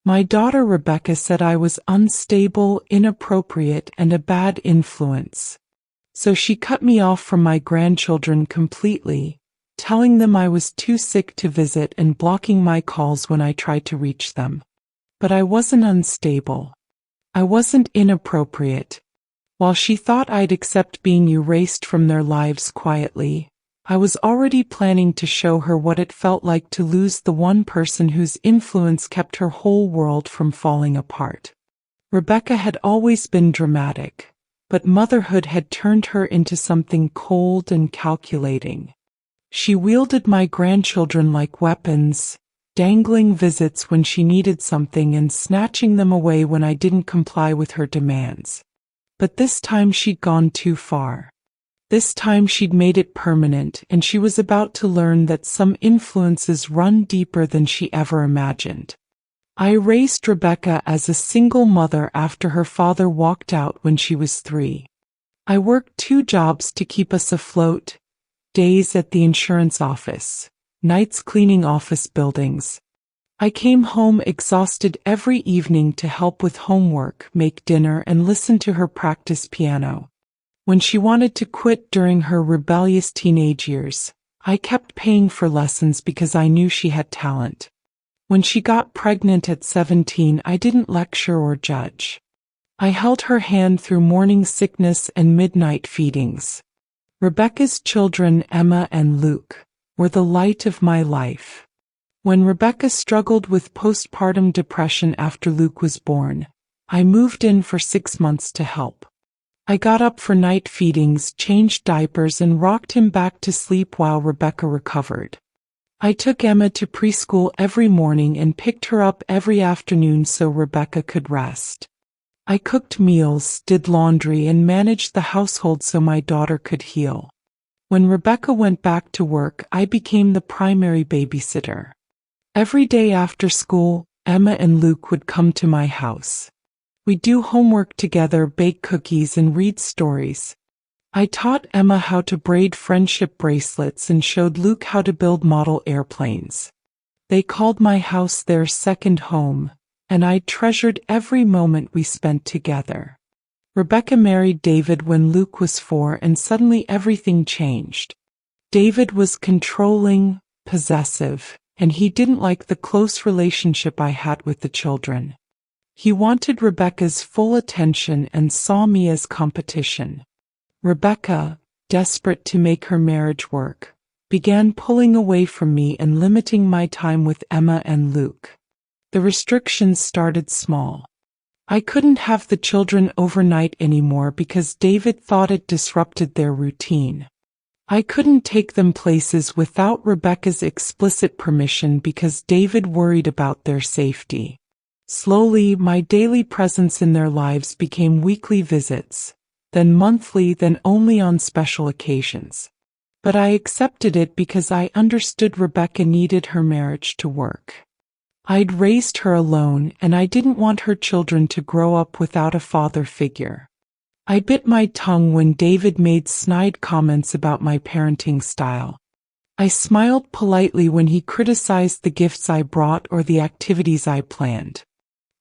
My daughter Rebecca said I was unstable, inappropriate, and a bad influence. So she cut me off from my grandchildren completely, telling them I was too sick to visit and blocking my calls when I tried to reach them. But I wasn't unstable. I wasn't inappropriate. While she thought I'd accept being erased from their lives quietly, I was already planning to show her what it felt like to lose the one person whose influence kept her whole world from falling apart. Rebecca had always been dramatic, but motherhood had turned her into something cold and calculating. She wielded my grandchildren like weapons, dangling visits when she needed something and snatching them away when I didn't comply with her demands. But this time she'd gone too far. This time she'd made it permanent, and she was about to learn that some influences run deeper than she ever imagined. I raised Rebecca as a single mother after her father walked out when she was 3. I worked 2 jobs to keep us afloat, days at the insurance office, nights cleaning office buildings. I came home exhausted every evening to help with homework, make dinner, and listen to her practice piano. When she wanted to quit during her rebellious teenage years, I kept paying for lessons because I knew she had talent. When she got pregnant at 17, I didn't lecture or judge. I held her hand through morning sickness and midnight feedings. Rebecca's children, Emma and Luke, were the light of my life. When Rebecca struggled with postpartum depression after Luke was born, I moved in for 6 months to help. I got up for night feedings, changed diapers, and rocked him back to sleep while Rebecca recovered. I took Emma to preschool every morning and picked her up every afternoon so Rebecca could rest. I cooked meals, did laundry, and managed the household so my daughter could heal. When Rebecca went back to work, I became the primary babysitter. Every day after school, Emma and Luke would come to my house. We'd do homework together, bake cookies, and read stories. I taught Emma how to braid friendship bracelets and showed Luke how to build model airplanes. They called my house their second home, and I treasured every moment we spent together. Rebecca married David when Luke was 4, and suddenly everything changed. David was controlling, possessive, and he didn't like the close relationship I had with the children. He wanted Rebecca's full attention and saw me as competition. Rebecca, desperate to make her marriage work, began pulling away from me and limiting my time with Emma and Luke. The restrictions started small. I couldn't have the children overnight anymore because David thought it disrupted their routine. I couldn't take them places without Rebecca's explicit permission because David worried about their safety. Slowly, my daily presence in their lives became weekly visits, then monthly, then only on special occasions. But I accepted it because I understood Rebecca needed her marriage to work. I'd raised her alone, and I didn't want her children to grow up without a father figure. I bit my tongue when David made snide comments about my parenting style. I smiled politely when he criticized the gifts I brought or the activities I planned.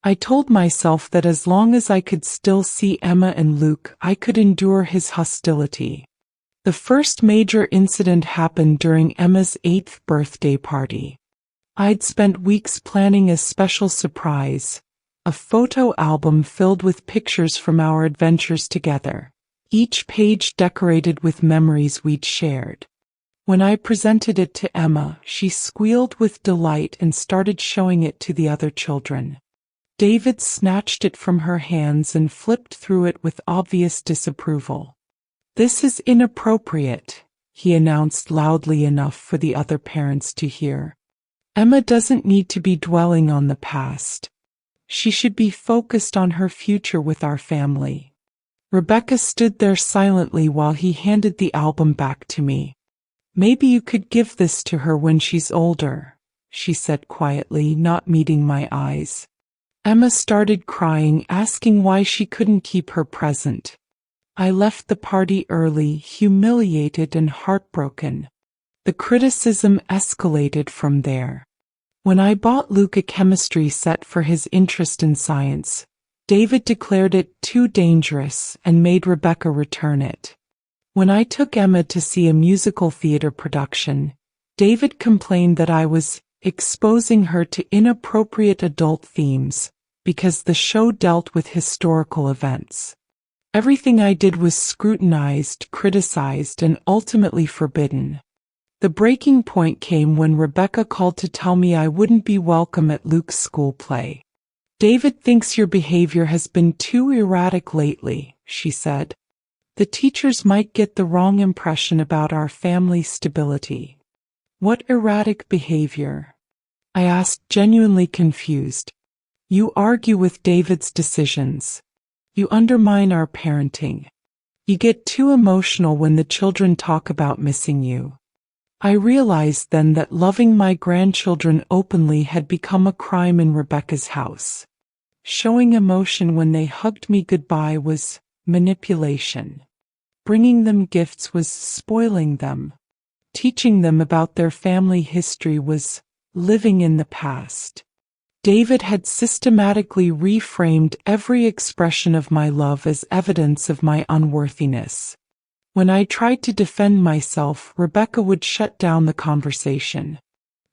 I told myself that as long as I could still see Emma and Luke, I could endure his hostility. The first major incident happened during Emma's 8th birthday party. I'd spent weeks planning a special surprise, a photo album filled with pictures from our adventures together, each page decorated with memories we'd shared. When I presented it to Emma, she squealed with delight and started showing it to the other children. David snatched it from her hands and flipped through it with obvious disapproval. "This is inappropriate," he announced loudly enough for the other parents to hear. "Emma doesn't need to be dwelling on the past. She should be focused on her future with our family." Rebecca stood there silently while he handed the album back to me. "Maybe you could give this to her when she's older," she said quietly, not meeting my eyes. Emma started crying, asking why she couldn't keep her present. I left the party early, humiliated and heartbroken. The criticism escalated from there. When I bought Luke a chemistry set for his interest in science, David declared it too dangerous and made Rebecca return it. When I took Emma to see a musical theater production, David complained that I was exposing her to inappropriate adult themes because the show dealt with historical events. Everything I did was scrutinized, criticized, and ultimately forbidden. The breaking point came when Rebecca called to tell me I wouldn't be welcome at Luke's school play. "David thinks your behavior has been too erratic lately," she said. "The teachers might get the wrong impression about our family stability." "What erratic behavior?" I asked, genuinely confused. "You argue with David's decisions. You undermine our parenting. You get too emotional when the children talk about missing you." I realized then that loving my grandchildren openly had become a crime in Rebecca's house. Showing emotion when they hugged me goodbye was manipulation. Bringing them gifts was spoiling them. Teaching them about their family history was living in the past. David had systematically reframed every expression of my love as evidence of my unworthiness. When I tried to defend myself, Rebecca would shut down the conversation.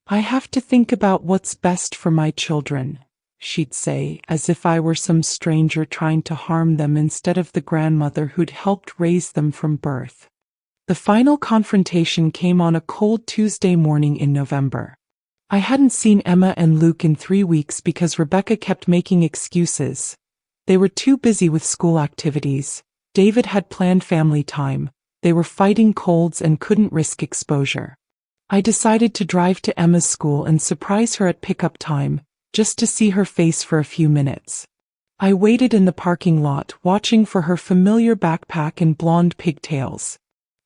"I have to think about what's best for my children," she'd say, as if I were some stranger trying to harm them instead of the grandmother who'd helped raise them from birth. The final confrontation came on a cold Tuesday morning in November. I hadn't seen Emma and Luke in 3 weeks because Rebecca kept making excuses. They were too busy with school activities. David had planned family time. They were fighting colds and couldn't risk exposure. I decided to drive to Emma's school and surprise her at pickup time, just to see her face for a few minutes. I waited in the parking lot, watching for her familiar backpack and blonde pigtails.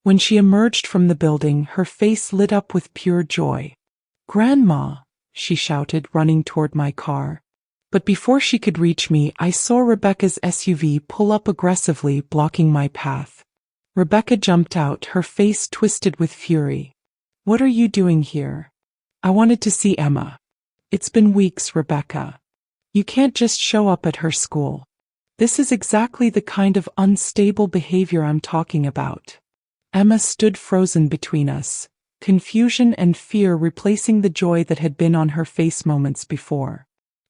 When she emerged from the building, her face lit up with pure joy. "Grandma," she shouted, running toward my car. But before she could reach me, I saw Rebecca's SUV pull up aggressively, blocking my path. Rebecca jumped out, her face twisted with fury. "What are you doing here?" "I wanted to see Emma." "It's been weeks, Rebecca. You can't just show up at her school. This is exactly the kind of unstable behavior I'm talking about." Emma stood frozen between us, confusion and fear replacing the joy that had been on her face moments before.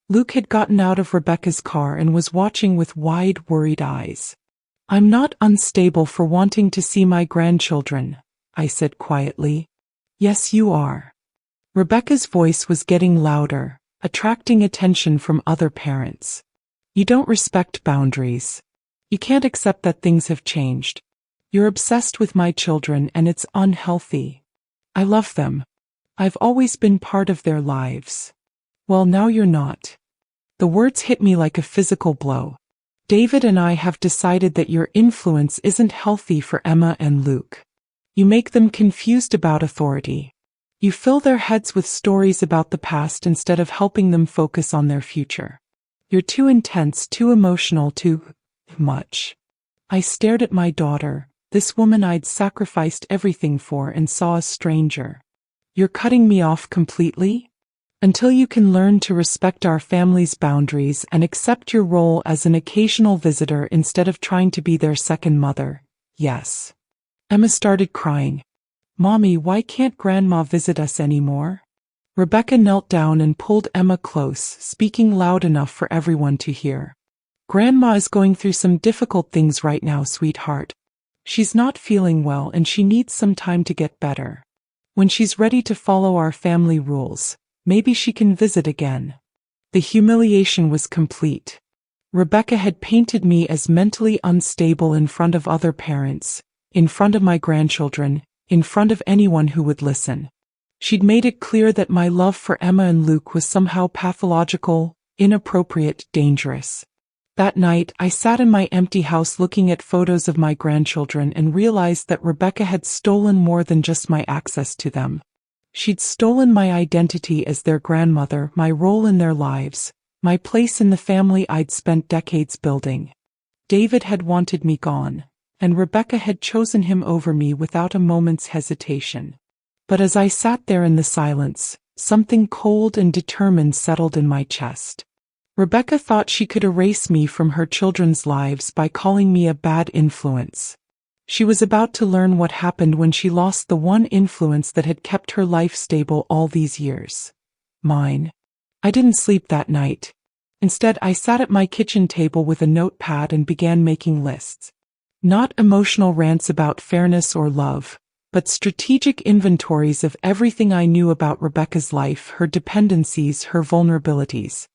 Luke had gotten out of Rebecca's car and was watching with wide, worried eyes. "I'm not unstable for wanting to see my grandchildren," I said quietly. "Yes, you are." Rebecca's voice was getting louder, attracting attention from other parents. "You don't respect boundaries. You can't accept that things have changed. You're obsessed with my children and it's unhealthy. I love them. I've always been part of their lives. Well, now you're not." The words hit me like a physical blow. "David and I have decided that your influence isn't healthy for Emma and Luke. You make them confused about authority. You fill their heads with stories about the past instead of helping them focus on their future. You're too intense, too emotional, too much." I stared at my daughter, this woman I'd sacrificed everything for, and saw a stranger. "You're cutting me off completely? Until you can learn to respect our family's boundaries and accept your role as an occasional visitor instead of trying to be their second mother, yes." Emma started crying. "Mommy, why can't Grandma visit us anymore?" Rebecca knelt down and pulled Emma close, speaking loud enough for everyone to hear. "Grandma is going through some difficult things right now, sweetheart. She's not feeling well and she needs some time to get better. When she's ready to follow our family rules, maybe she can visit again." The humiliation was complete. Rebecca had painted me as mentally unstable in front of other parents, in front of my grandchildren, in front of anyone who would listen. She'd made it clear that my love for Emma and Luke was somehow pathological, inappropriate, dangerous. That night, I sat in my empty house looking at photos of my grandchildren and realized that Rebecca had stolen more than just my access to them. She'd stolen my identity as their grandmother, my role in their lives, my place in the family I'd spent decades building. David had wanted me gone, and Rebecca had chosen him over me without a moment's hesitation. But as I sat there in the silence, Something cold and determined settled in my chest. Rebecca thought she could erase me from her children's lives by calling me a bad influence. She was about to learn what happened when she lost the one influence that had kept her life stable all these years. Mine. I didn't sleep that night. Instead, I sat at my kitchen table with a notepad and began making lists. Not emotional rants about fairness or love, but strategic inventories of everything I knew about Rebecca's life, her dependencies, her vulnerabilities.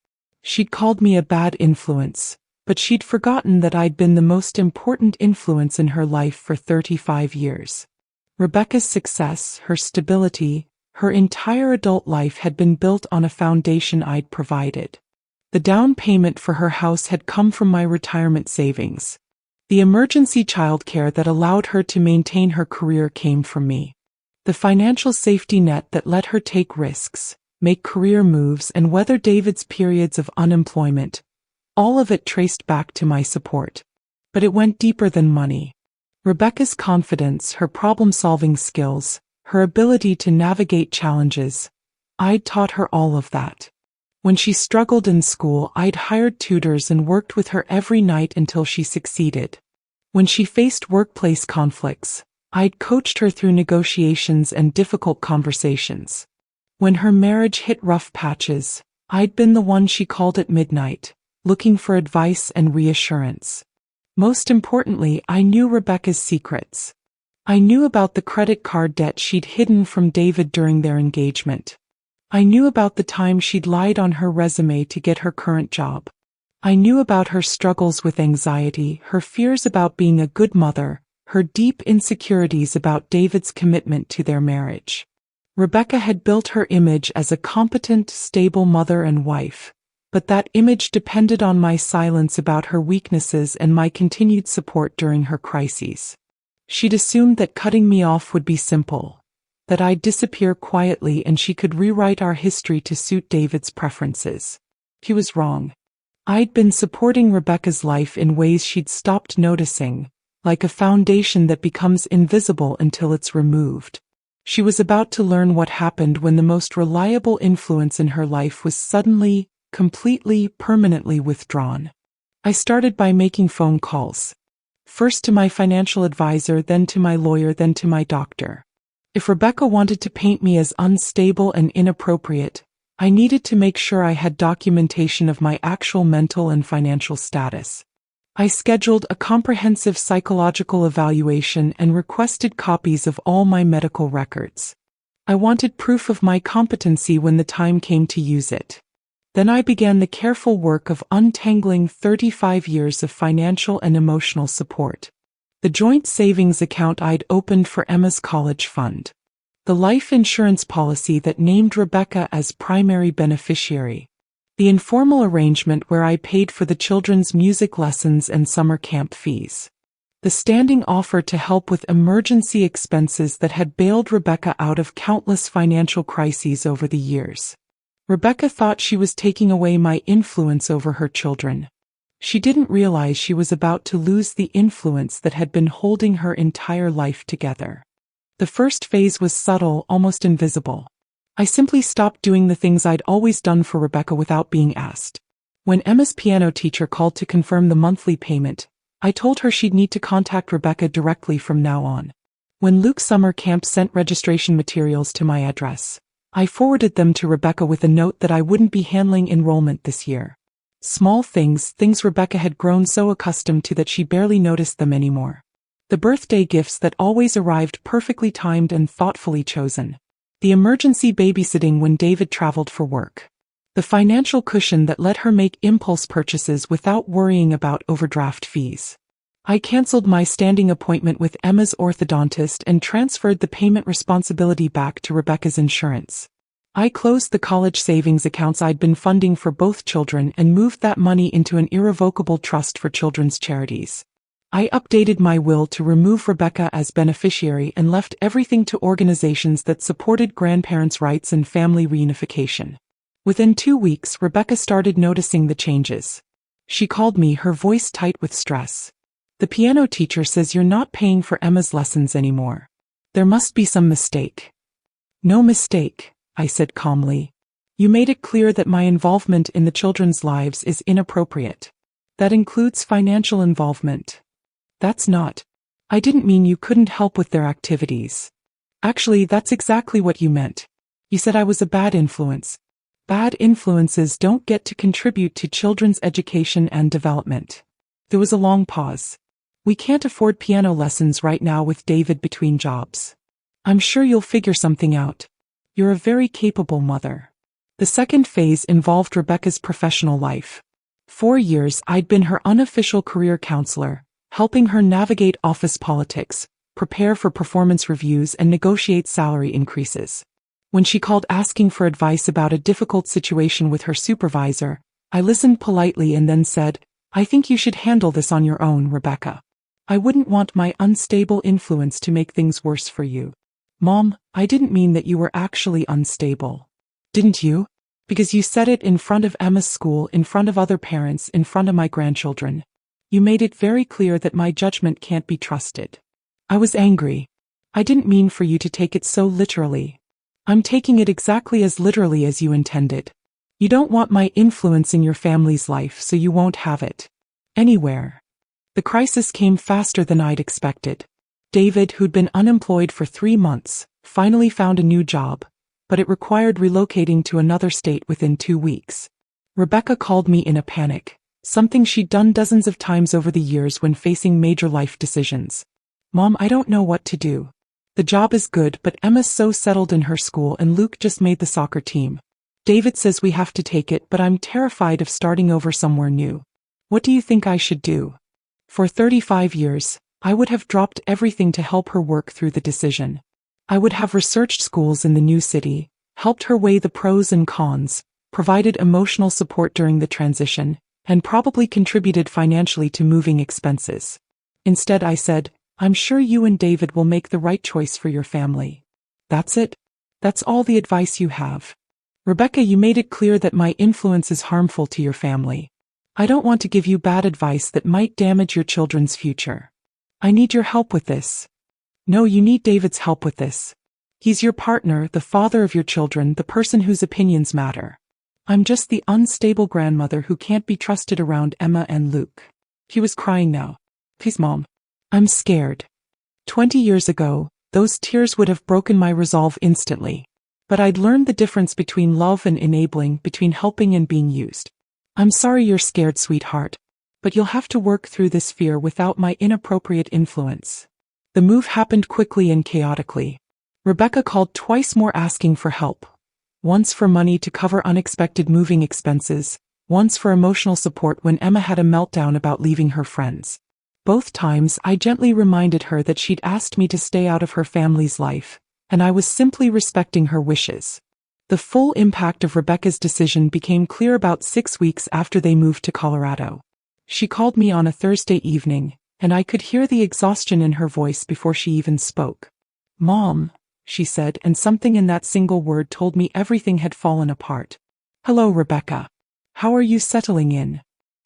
She'd called me a bad influence, but she'd forgotten that I'd been the most important influence in her life for 35 years. Rebecca's success, her stability, her entire adult life had been built on a foundation I'd provided. The down payment for her house had come from my retirement savings. The emergency childcare that allowed her to maintain her career came from me. The financial safety net that let her take risks, make career moves, and weather David's periods of unemployment. All of it traced back to my support. But it went deeper than money. Rebecca's confidence, her problem-solving skills, her ability to navigate challenges. I'd taught her all of that. When she struggled in school, I'd hired tutors and worked with her every night until she succeeded. When she faced workplace conflicts, I'd coached her through negotiations and difficult conversations. When her marriage hit rough patches, I'd been the one she called at midnight, looking for advice and reassurance. Most importantly, I knew Rebecca's secrets. I knew about the credit card debt she'd hidden from David during their engagement. I knew about the time she'd lied on her resume to get her current job. I knew about her struggles with anxiety, her fears about being a good mother, her deep insecurities about David's commitment to their marriage. Rebecca had built her image as a competent, stable mother and wife, but that image depended on my silence about her weaknesses and my continued support during her crises. She'd assumed that cutting me off would be simple, that I'd disappear quietly and she could rewrite our history to suit David's preferences. He was wrong. I'd been supporting Rebecca's life in ways she'd stopped noticing, like a foundation that becomes invisible until it's removed. She was about to learn what happened when the most reliable influence in her life was suddenly, completely, permanently withdrawn. I started by making phone calls. First to my financial advisor, then to my lawyer, then to my doctor. If Rebecca wanted to paint me as unstable and inappropriate, I needed to make sure I had documentation of my actual mental and financial status. I scheduled a comprehensive psychological evaluation and requested copies of all my medical records. I wanted proof of my competency when the time came to use it. Then I began the careful work of untangling 35 years of financial and emotional support. The joint savings account I'd opened for Emma's college fund. The life insurance policy that named Rebecca as primary beneficiary. The informal arrangement where I paid for the children's music lessons and summer camp fees. The standing offer to help with emergency expenses that had bailed Rebecca out of countless financial crises over the years. Rebecca thought she was taking away my influence over her children. She didn't realize she was about to lose the influence that had been holding her entire life together. The first phase was subtle, almost invisible. I simply stopped doing the things I'd always done for Rebecca without being asked. When Emma's piano teacher called to confirm the monthly payment, I told her she'd need to contact Rebecca directly from now on. When Luke's summer camp sent registration materials to my address, I forwarded them to Rebecca with a note that I wouldn't be handling enrollment this year. Small things Rebecca had grown so accustomed to that she barely noticed them anymore. The birthday gifts that always arrived perfectly timed and thoughtfully chosen. The emergency babysitting when David traveled for work. The financial cushion that let her make impulse purchases without worrying about overdraft fees. I canceled my standing appointment with Emma's orthodontist and transferred the payment responsibility back to Rebecca's insurance. I closed the college savings accounts I'd been funding for both children and moved that money into an irrevocable trust for children's charities. I updated my will to remove Rebecca as beneficiary and left everything to organizations that supported grandparents' rights and family reunification. Within 2 weeks, Rebecca started noticing the changes. She called me, her voice tight with stress. "The piano teacher says you're not paying for Emma's lessons anymore. There must be some mistake." "No mistake," I said calmly. You made it clear that my involvement in the children's lives is inappropriate. That includes financial involvement. That's not. I didn't mean you couldn't help with their activities. Actually, that's exactly what you meant. You said I was a bad influence. Bad influences don't get to contribute to children's education and development. There was a long pause. We can't afford piano lessons right now with David between jobs. I'm sure you'll figure something out. You're a very capable mother. The second phase involved Rebecca's professional life. 4 years I'd been her unofficial career counselor, helping her navigate office politics, prepare for performance reviews and negotiate salary increases. When she called asking for advice about a difficult situation with her supervisor, I listened politely and then said, I think you should handle this on your own, Rebecca. I wouldn't want my unstable influence to make things worse for you. Mom, I didn't mean that you were actually unstable. Didn't you? Because you said it in front of Emma's school, in front of other parents, in front of my grandchildren. You made it very clear that my judgment can't be trusted. I was angry. I didn't mean for you to take it so literally. I'm taking it exactly as literally as you intended. You don't want my influence in your family's life, so you won't have it. Anywhere. The crisis came faster than I'd expected. David, who'd been unemployed for 3 months, finally found a new job, but it required relocating to another state within 2 weeks. Rebecca called me in a panic, something she'd done dozens of times over the years when facing major life decisions. Mom, I don't know what to do. The job is good, but Emma's so settled in her school and Luke just made the soccer team. David says we have to take it, but I'm terrified of starting over somewhere new. What do you think I should do? For 35 years, I would have dropped everything to help her work through the decision. I would have researched schools in the new city, helped her weigh the pros and cons, provided emotional support during the transition, and probably contributed financially to moving expenses. Instead, I said, I'm sure you and David will make the right choice for your family. That's it? That's all the advice you have? Rebecca, you made it clear that my influence is harmful to your family. I don't want to give you bad advice that might damage your children's future. I need your help with this. No, you need David's help with this. He's your partner, the father of your children, the person whose opinions matter. I'm just the unstable grandmother who can't be trusted around Emma and Luke. He was crying now. Please, Mom. I'm scared. 20 years ago, those tears would have broken my resolve instantly. But I'd learned the difference between love and enabling, between helping and being used. I'm sorry you're scared, sweetheart. But you'll have to work through this fear without my inappropriate influence. The move happened quickly and chaotically. Rebecca called twice more asking for help. Once for money to cover unexpected moving expenses, once for emotional support when Emma had a meltdown about leaving her friends. Both times I gently reminded her that she'd asked me to stay out of her family's life, and I was simply respecting her wishes. The full impact of Rebecca's decision became clear about 6 weeks after they moved to Colorado. She called me on a Thursday evening, and I could hear the exhaustion in her voice before she even spoke. Mom, she said, and something in that single word told me everything had fallen apart. Hello, Rebecca. How are you settling in?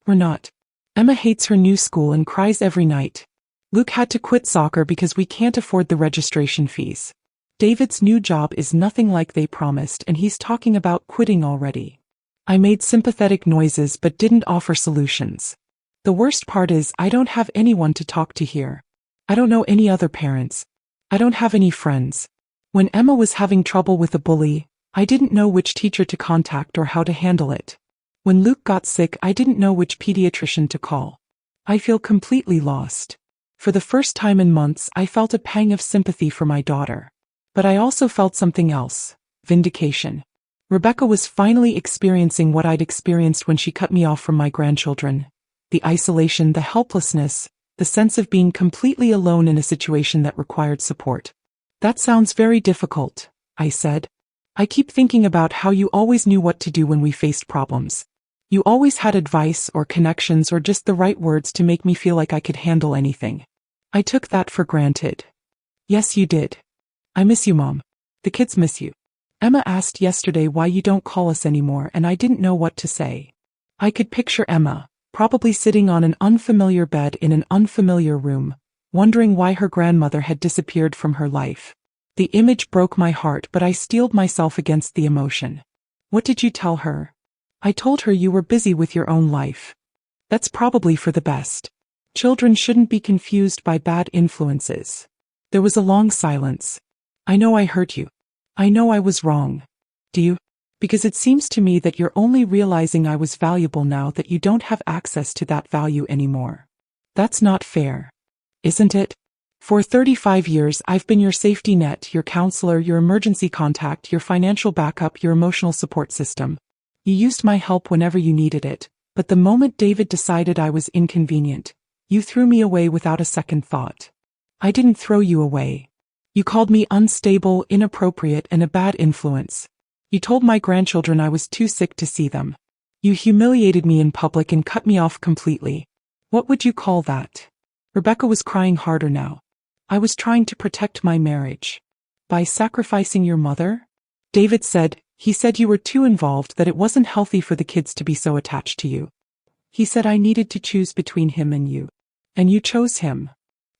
We're not. Emma hates her new school and cries every night. Luke had to quit soccer because we can't afford the registration fees. David's new job is nothing like they promised, and he's talking about quitting already. I made sympathetic noises but didn't offer solutions. The worst part is I don't have anyone to talk to here. I don't know any other parents. I don't have any friends. When Emma was having trouble with a bully, I didn't know which teacher to contact or how to handle it. When Luke got sick, I didn't know which pediatrician to call. I feel completely lost. For the first time in months, I felt a pang of sympathy for my daughter. But I also felt something else: vindication. Rebecca was finally experiencing what I'd experienced when she cut me off from my grandchildren. The isolation, the helplessness, the sense of being completely alone in a situation that required support. That sounds very difficult, I said. I keep thinking about how you always knew what to do when we faced problems. You always had advice or connections or just the right words to make me feel like I could handle anything. I took that for granted. Yes, you did. I miss you, Mom. The kids miss you. Emma asked yesterday why you don't call us anymore, and I didn't know what to say. I could picture Emma, probably sitting on an unfamiliar bed in an unfamiliar room, wondering why her grandmother had disappeared from her life. The image broke my heart, but I steeled myself against the emotion. What did you tell her? I told her you were busy with your own life. That's probably for the best. Children shouldn't be confused by bad influences. There was a long silence. I know I hurt you. I know I was wrong. Do you? Because it seems to me that you're only realizing I was valuable now that you don't have access to that value anymore. That's not fair. Isn't it? For 35 years I've been your safety net, your counselor, your emergency contact, your financial backup, your emotional support system. You used my help whenever you needed it, but the moment David decided I was inconvenient, you threw me away without a second thought. I didn't throw you away. You called me unstable, inappropriate, and a bad influence. You told my grandchildren I was too sick to see them. You humiliated me in public and cut me off completely. What would you call that? Rebecca was crying harder now. I was trying to protect my marriage. By sacrificing your mother? David said, he said you were too involved, that it wasn't healthy for the kids to be so attached to you. He said I needed to choose between him and you. And you chose him.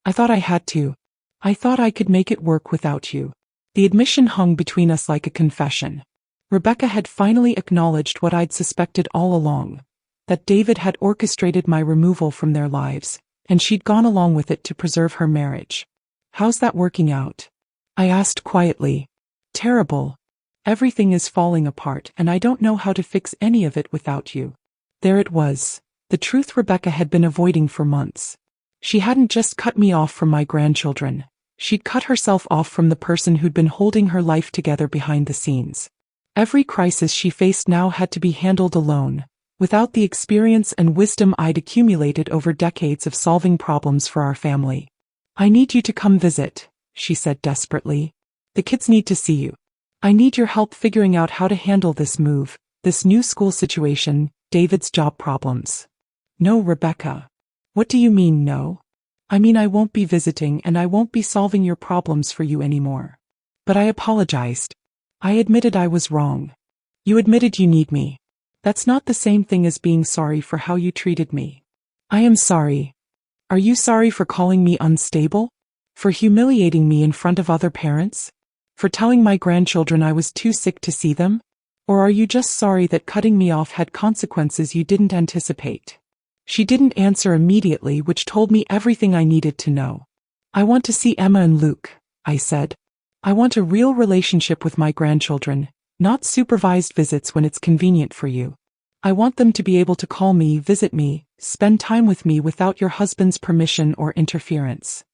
I thought I had to. I thought I could make it work without you. The admission hung between us like a confession. Rebecca had finally acknowledged what I'd suspected all along, that David had orchestrated my removal from their lives, and she'd gone along with it to preserve her marriage. How's that working out? I asked quietly. Terrible. Everything is falling apart, and I don't know how to fix any of it without you. There it was, the truth Rebecca had been avoiding for months. She hadn't just cut me off from my grandchildren. She'd cut herself off from the person who'd been holding her life together behind the scenes. Every crisis she faced now had to be handled alone, without the experience and wisdom I'd accumulated over decades of solving problems for our family. I need you to come visit, she said desperately. The kids need to see you. I need your help figuring out how to handle this move, this new school situation, David's job problems. No, Rebecca. What do you mean, no? I mean I won't be visiting and I won't be solving your problems for you anymore. But I apologized. I admitted I was wrong. You admitted you need me. That's not the same thing as being sorry for how you treated me. I am sorry. Are you sorry for calling me unstable? For humiliating me in front of other parents? For telling my grandchildren I was too sick to see them? Or are you just sorry that cutting me off had consequences you didn't anticipate? She didn't answer immediately, which told me everything I needed to know. I want to see Emma and Luke, I said. I want a real relationship with my grandchildren, not supervised visits when it's convenient for you. I want them to be able to call me, visit me, spend time with me without your husband's permission or interference.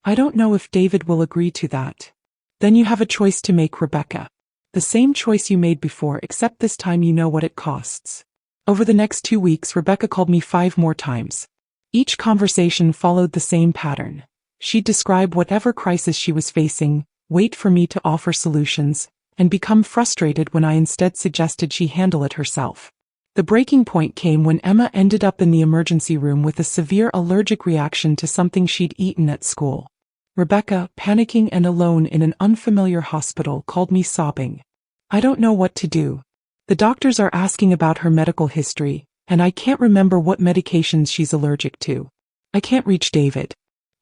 I don't know if David will agree to that. Then you have a choice to make, Rebecca. The same choice you made before, except this time you know what it costs. Over the next 2 weeks, Rebecca called me 5 more times. Each conversation followed the same pattern. She'd describe whatever crisis she was facing, wait for me to offer solutions, and become frustrated when I instead suggested she handle it herself. The breaking point came when Emma ended up in the emergency room with a severe allergic reaction to something she'd eaten at school. Rebecca, panicking and alone in an unfamiliar hospital, called me sobbing. I don't know what to do. The doctors are asking about her medical history, and I can't remember what medications she's allergic to. I can't reach David.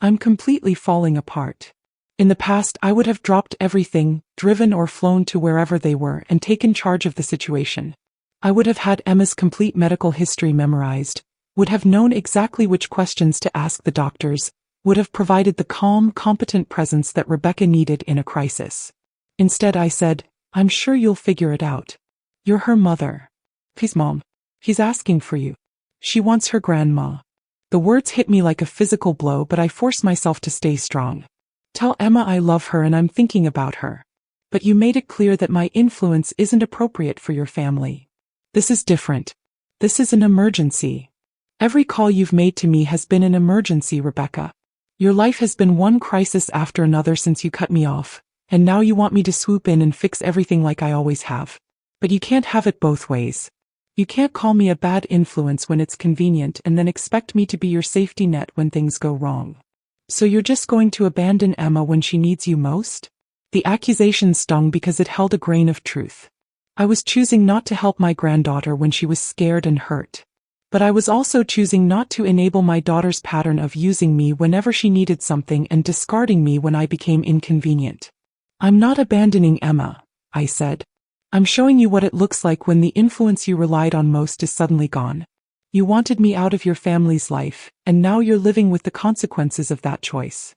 I'm completely falling apart. In the past, I would have dropped everything, driven or flown to wherever they were, and taken charge of the situation. I would have had Emma's complete medical history memorized, would have known exactly which questions to ask the doctors, would have provided the calm, competent presence that Rebecca needed in a crisis. Instead, I said, I'm sure you'll figure it out. You're her mother. Please, Mom. He's asking for you. She wants her grandma. The words hit me like a physical blow, but I forced myself to stay strong. Tell Emma I love her and I'm thinking about her. But you made it clear that my influence isn't appropriate for your family. This is different. This is an emergency. Every call you've made to me has been an emergency, Rebecca. Your life has been one crisis after another since you cut me off, and now you want me to swoop in and fix everything like I always have. But you can't have it both ways. You can't call me a bad influence when it's convenient and then expect me to be your safety net when things go wrong. So you're just going to abandon Emma when she needs you most? The accusation stung because it held a grain of truth. I was choosing not to help my granddaughter when she was scared and hurt. But I was also choosing not to enable my daughter's pattern of using me whenever she needed something and discarding me when I became inconvenient. I'm not abandoning Emma, I said. I'm showing you what it looks like when the influence you relied on most is suddenly gone. You wanted me out of your family's life, and now you're living with the consequences of that choice.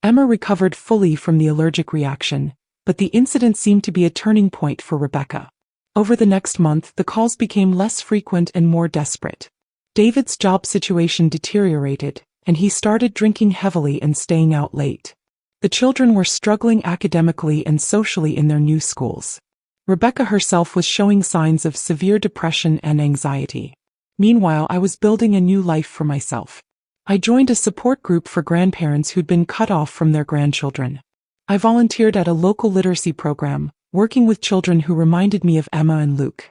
Emma recovered fully from the allergic reaction, but the incident seemed to be a turning point for Rebecca. Over the next month, the calls became less frequent and more desperate. David's job situation deteriorated, and he started drinking heavily and staying out late. The children were struggling academically and socially in their new schools. Rebecca herself was showing signs of severe depression and anxiety. Meanwhile, I was building a new life for myself. I joined a support group for grandparents who'd been cut off from their grandchildren. I volunteered at a local literacy program, working with children who reminded me of Emma and Luke.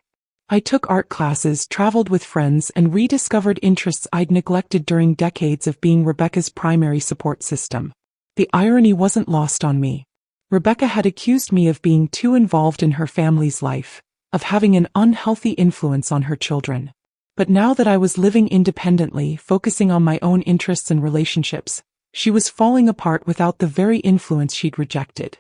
I took art classes, traveled with friends, and rediscovered interests I'd neglected during decades of being Rebecca's primary support system. The irony wasn't lost on me. Rebecca had accused me of being too involved in her family's life, of having an unhealthy influence on her children. But now that I was living independently, focusing on my own interests and relationships, she was falling apart without the very influence she'd rejected.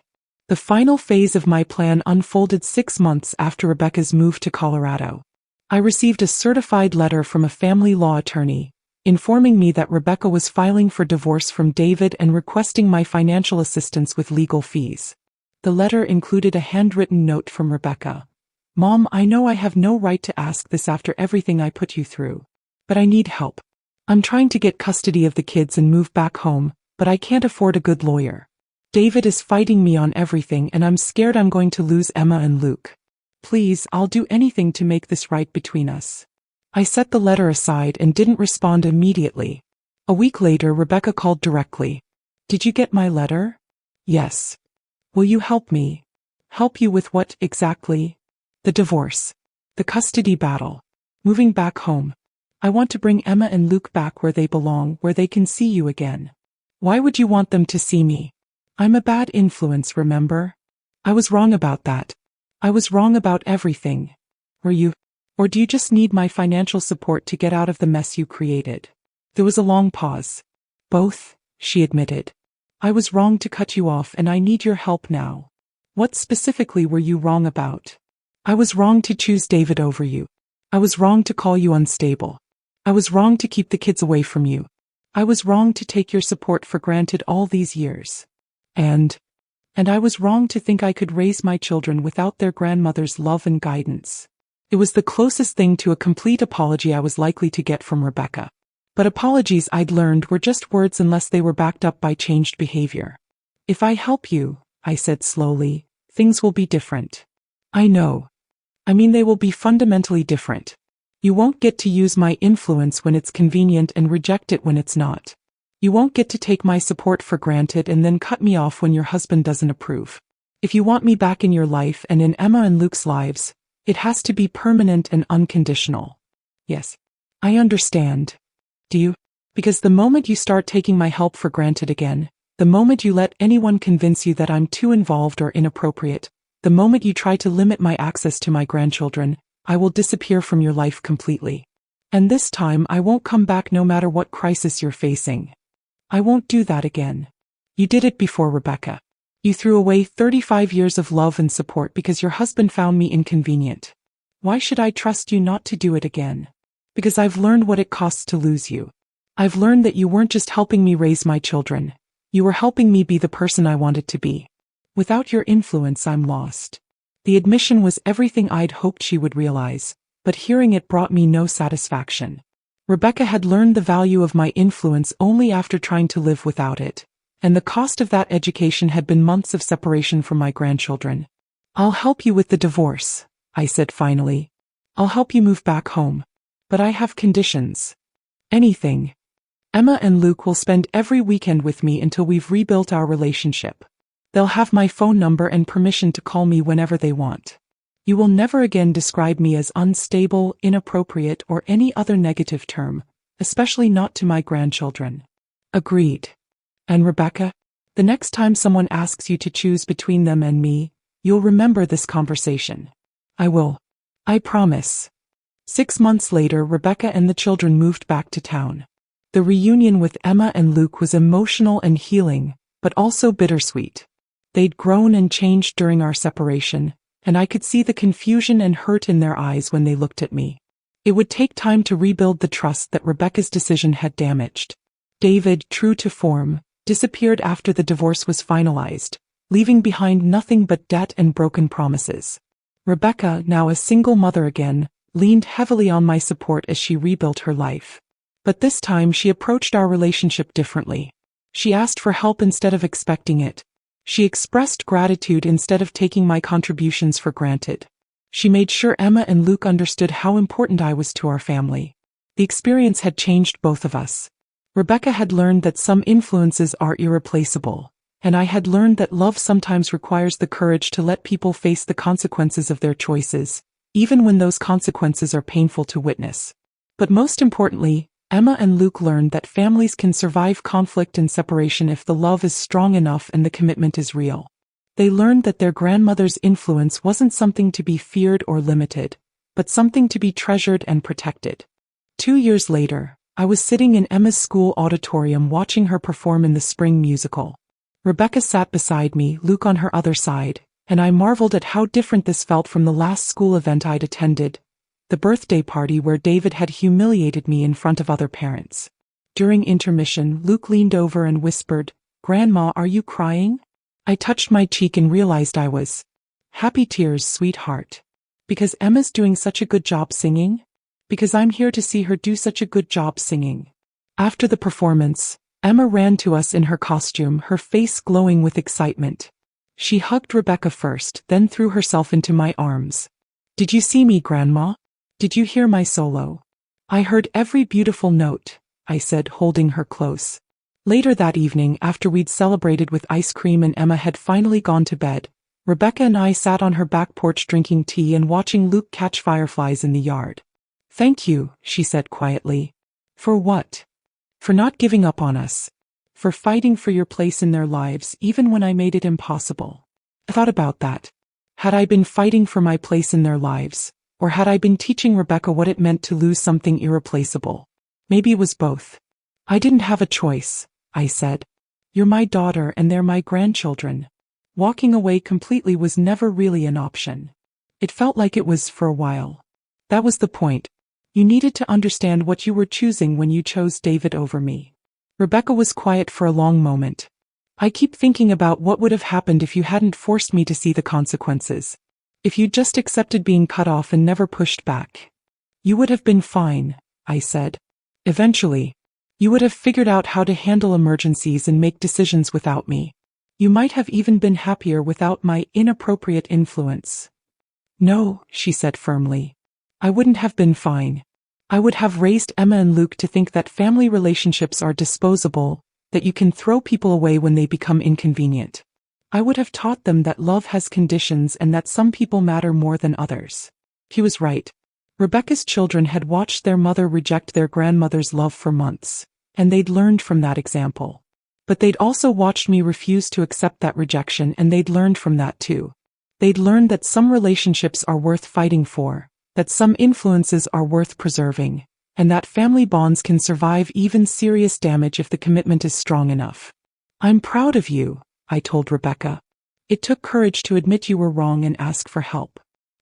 The final phase of my plan unfolded 6 months after Rebecca's move to Colorado. I received a certified letter from a family law attorney, informing me that Rebecca was filing for divorce from David and requesting my financial assistance with legal fees. The letter included a handwritten note from Rebecca. Mom, I know I have no right to ask this after everything I put you through, but I need help. I'm trying to get custody of the kids and move back home, but I can't afford a good lawyer. David is fighting me on everything and I'm scared I'm going to lose Emma and Luke. Please, I'll do anything to make this right between us. I set the letter aside and didn't respond immediately. A week later, Rebecca called directly. Did you get my letter? Yes. Will you help me? Help you with what exactly? The divorce. The custody battle. Moving back home. I want to bring Emma and Luke back where they belong, where they can see you again. Why would you want them to see me? I'm a bad influence, remember? I was wrong about that. I was wrong about everything. Were you? Or do you just need my financial support to get out of the mess you created? There was a long pause. Both, she admitted. I was wrong to cut you off and I need your help now. What specifically were you wrong about? I was wrong to choose David over you. I was wrong to call you unstable. I was wrong to keep the kids away from you. I was wrong to take your support for granted all these years. And I was wrong to think I could raise my children without their grandmother's love and guidance. It was the closest thing to a complete apology I was likely to get from Rebecca. But apologies, I'd learned, were just words unless they were backed up by changed behavior. If I help you, I said slowly, things will be different. I know. I mean, they will be fundamentally different. You won't get to use my influence when it's convenient and reject it when it's not. You won't get to take my support for granted and then cut me off when your husband doesn't approve. If you want me back in your life and in Emma and Luke's lives, it has to be permanent and unconditional. Yes. I understand. Do you? Because the moment you start taking my help for granted again, the moment you let anyone convince you that I'm too involved or inappropriate, the moment you try to limit my access to my grandchildren, I will disappear from your life completely. And this time I won't come back no matter what crisis you're facing. I won't do that again. You did it before, Rebecca. You threw away 35 years of love and support because your husband found me inconvenient. Why should I trust you not to do it again? Because I've learned what it costs to lose you. I've learned that you weren't just helping me raise my children. You were helping me be the person I wanted to be. Without your influence, I'm lost. The admission was everything I'd hoped she would realize, but hearing it brought me no satisfaction. Rebecca had learned the value of my influence only after trying to live without it, and the cost of that education had been months of separation from my grandchildren. I'll help you with the divorce, I said finally. I'll help you move back home. But I have conditions. Anything. Emma and Luke will spend every weekend with me until we've rebuilt our relationship. They'll have my phone number and permission to call me whenever they want. You will never again describe me as unstable, inappropriate, or any other negative term, especially not to my grandchildren. Agreed. And Rebecca, the next time someone asks you to choose between them and me, you'll remember this conversation. I will. I promise. 6 months later, Rebecca and the children moved back to town. The reunion with Emma and Luke was emotional and healing, but also bittersweet. They'd grown and changed during our separation, and I could see the confusion and hurt in their eyes when they looked at me. It would take time to rebuild the trust that Rebecca's decision had damaged. David, true to form, disappeared after the divorce was finalized, leaving behind nothing but debt and broken promises. Rebecca, now a single mother again, leaned heavily on my support as she rebuilt her life. But this time she approached our relationship differently. She asked for help instead of expecting it. She expressed gratitude instead of taking my contributions for granted. She made sure Emma and Luke understood how important I was to our family. The experience had changed both of us. Rebecca had learned that some influences are irreplaceable, and I had learned that love sometimes requires the courage to let people face the consequences of their choices, even when those consequences are painful to witness. But most importantly, Emma and Luke learned that families can survive conflict and separation if the love is strong enough and the commitment is real. They learned that their grandmother's influence wasn't something to be feared or limited, but something to be treasured and protected. 2 years later, I was sitting in Emma's school auditorium watching her perform in the spring musical. Rebecca sat beside me, Luke on her other side, and I marveled at how different this felt from the last school event I'd attended, the birthday party where David had humiliated me in front of other parents. During intermission, Luke leaned over and whispered, "Grandma, are you crying?" I touched my cheek and realized I was. "Happy tears, sweetheart. Because Emma's doing such a good job singing? Because I'm here to see her do such a good job singing." After the performance, Emma ran to us in her costume, her face glowing with excitement. She hugged Rebecca first, then threw herself into my arms. "Did you see me, Grandma? Did you hear my solo?" "I heard every beautiful note," I said, holding her close. Later that evening, after we'd celebrated with ice cream and Emma had finally gone to bed, Rebecca and I sat on her back porch drinking tea and watching Luke catch fireflies in the yard. "Thank you," she said quietly. "For what?" "For not giving up on us. For fighting for your place in their lives even when I made it impossible." I thought about that. Had I been fighting for my place in their lives? Or had I been teaching Rebecca what it meant to lose something irreplaceable? Maybe it was both. "I didn't have a choice," I said. "You're my daughter and they're my grandchildren." Walking away completely was never really an option. It felt like it was for a while. That was the point. You needed to understand what you were choosing when you chose David over me. Rebecca was quiet for a long moment. "I keep thinking about what would have happened if you hadn't forced me to see the consequences. If you'd just accepted being cut off and never pushed back. You would have been fine," I said. "Eventually. You would have figured out how to handle emergencies and make decisions without me. You might have even been happier without my inappropriate influence." "No," she said firmly. "I wouldn't have been fine. I would have raised Emma and Luke to think that family relationships are disposable, that you can throw people away when they become inconvenient. I would have taught them that love has conditions and that some people matter more than others." He was right. Rebecca's children had watched their mother reject their grandmother's love for months, and they'd learned from that example. But they'd also watched me refuse to accept that rejection, and they'd learned from that too. They'd learned that some relationships are worth fighting for, that some influences are worth preserving, and that family bonds can survive even serious damage if the commitment is strong enough. "I'm proud of you," I told Rebecca. "It took courage to admit you were wrong and ask for help."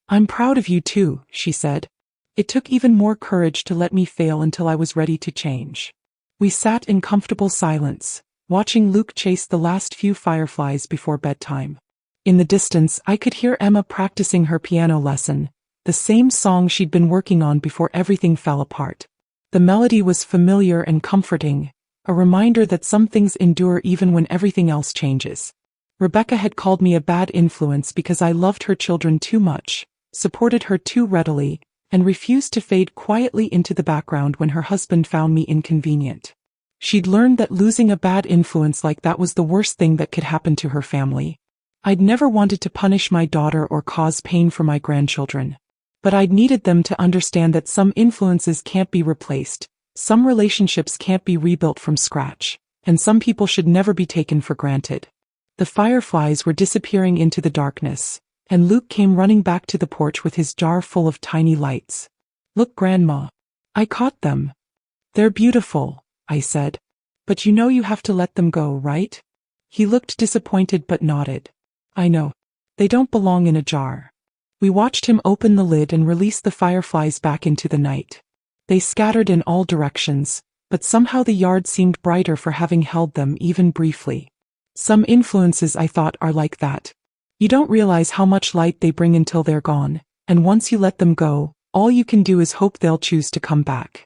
"I'm proud of you too," she said. "It took even more courage to let me fail until I was ready to change." We sat in comfortable silence, watching Luke chase the last few fireflies before bedtime. In the distance, I could hear Emma practicing her piano lesson, the same song she'd been working on before everything fell apart. The melody was familiar and comforting, a reminder that some things endure even when everything else changes. Rebecca had called me a bad influence because I loved her children too much, supported her too readily, and refused to fade quietly into the background when her husband found me inconvenient. She'd learned that losing a bad influence like that was the worst thing that could happen to her family. I'd never wanted to punish my daughter or cause pain for my grandchildren. But I'd needed them to understand that some influences can't be replaced, some relationships can't be rebuilt from scratch, and some people should never be taken for granted. The fireflies were disappearing into the darkness, and Luke came running back to the porch with his jar full of tiny lights. "Look, Grandma. I caught them." "They're beautiful," I said. "But you know you have to let them go, right?" He looked disappointed but nodded. I know. They don't belong in a jar. We watched him open the lid and release the fireflies back into the night. They scattered in all directions, but somehow the yard seemed brighter for having held them even briefly. Some influences, I thought, are like that. You don't realize how much light they bring until they're gone, and once you let them go, all you can do is hope they'll choose to come back.